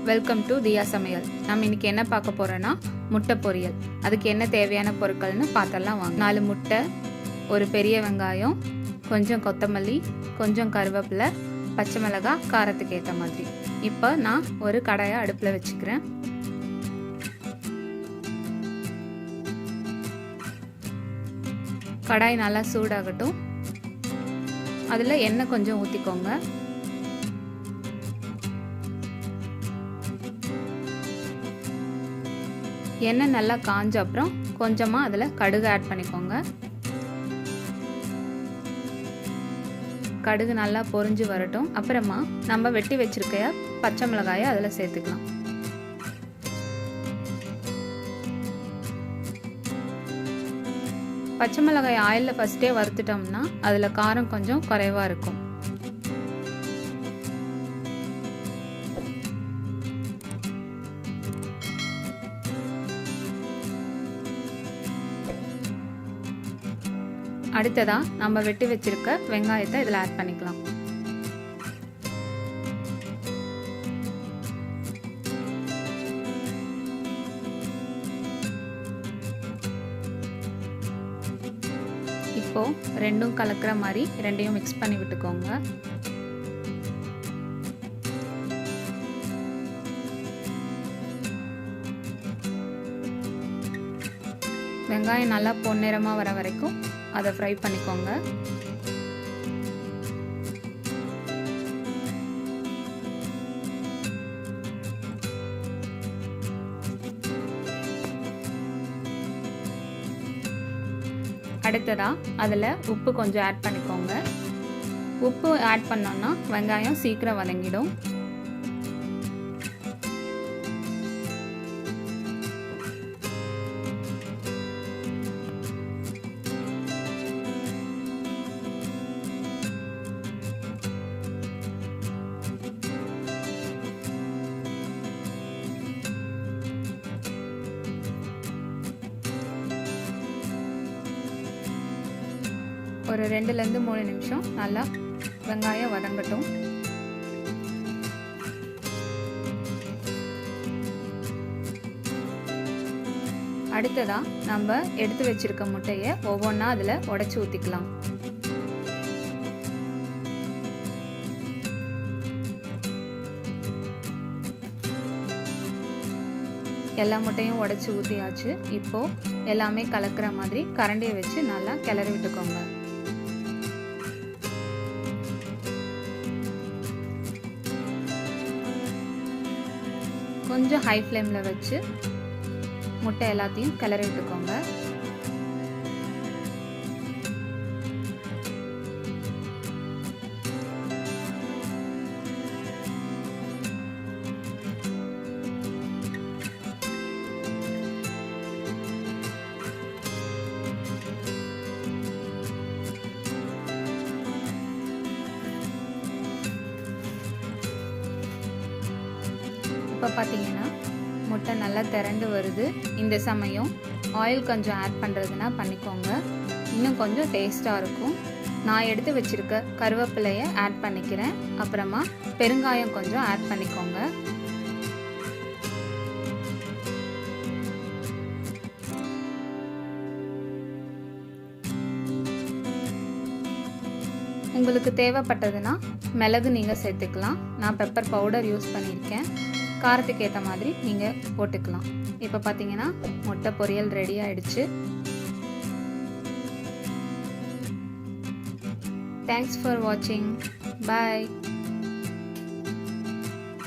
Welcome to தியா சமையல். நம்ம இன்னைக்கு என்ன பார்க்க போறோம்னா முட்டை பொரியல். அதுக்கு என்ன தேவையான பொருட்கள்னு பார்த்தலாம் வாங்க. 4 முட்டை, ஒரு பெரிய வெங்காயம், கொஞ்சம் கொத்தமல்லி, கொஞ்சம் கருவேப்பிலை, பச்சை மிளகாய் காரத்துக்கு ஏற்ற மாதிரி. இப்போ நான் ஒரு கடாயை அடுப்பில் வச்சுக்கிறேன். கடாய் நல்லா சூடாகட்டும். அதில் எண்ணெய் கொஞ்சம் ஊற்றிக்கோங்க. எண்ணெய் நல்லா காஞ்ச அப்புறம் கொஞ்சமாக அதில் கடுகு ஆட் பண்ணிக்கோங்க. கடுகு நல்லா பொரிஞ்சு வரட்டும். அப்புறமா நம்ம வெட்டி வச்சிருக்க பச்சை மிளகாயை அதில் சேர்த்துக்கலாம். பச்சை மிளகாய் ஆயிலில் ஃபஸ்ட்டே வறுத்துட்டோம்னா அதில் காரம் கொஞ்சம் குறைவாக இருக்கும். அடுத்ததா நம்ம வெட்டி வச்சிருக்க வெங்காயத்தை இதில் ஆட் பண்ணிக்கலாம். இப்போ ரெண்டும் கலக்கிற மாதிரி ரெண்டையும் மிக்ஸ் பண்ணி விட்டுக்கோங்க. வெங்காயம் நல்லா பொன்னிறமாக வர வரைக்கும் அதை ஃப்ரை பண்ணிக்கோங்க. அடுத்ததா அதில் உப்பு கொஞ்சம் ஆட் பண்ணிக்கோங்க. உப்பு ஆட் பண்ணோம்னா வெங்காயம் சீக்கிரம் வதங்கிடும். ஒரு 2லேருந்து 3 நிமிஷம் நல்லா வெங்காயம் வதங்கட்டும். அடுத்ததா நம்ம எடுத்து வச்சிருக்க முட்டையை ஒவ்வொன்றா அதில் உடைச்சி ஊற்றிக்கலாம். எல்லா முட்டையும் உடைச்சி ஊற்றியாச்சு. இப்போ எல்லாமே கலக்கிற மாதிரி கரண்டியை வச்சு நல்லா கிளறி விட்டுக்கோங்க. கொஞ்சம் ஹை ஃப்ளேமில் வச்சு முட்டை எல்லாத்தையும் கிளறி விட்டுக்கோங்க. இப்போ பார்த்தீங்கன்னா முட்டை நல்லா திரண்டு வருது. இந்த சமயம் ஆயில் கொஞ்சம் ஆட் பண்ணுறதுனா பண்ணிக்கோங்க, இன்னும் கொஞ்சம் டேஸ்ட்டாக இருக்கும். நான் எடுத்து வச்சுருக்க கருவேப்பிலையை ஆட் பண்ணிக்கிறேன். அப்புறமா பெருங்காயம் கொஞ்சம் ஆட் பண்ணிக்கோங்க. உங்களுக்கு தேவைப்பட்டதுன்னா மிளகு நீங்கள் சேர்த்துக்கலாம். நான் பெப்பர் பவுடர் யூஸ் பண்ணியிருக்கேன். காரத்துக்கு ஏற்ற மாதிரி நீங்கள் போட்டுக்கலாம். இப்போ பார்த்தீங்கன்னா முட்டை பொரியல் ரெடி ஆயிடுச்சு. தேங்க்ஸ் ஃபார் வாட்சிங். பாய்.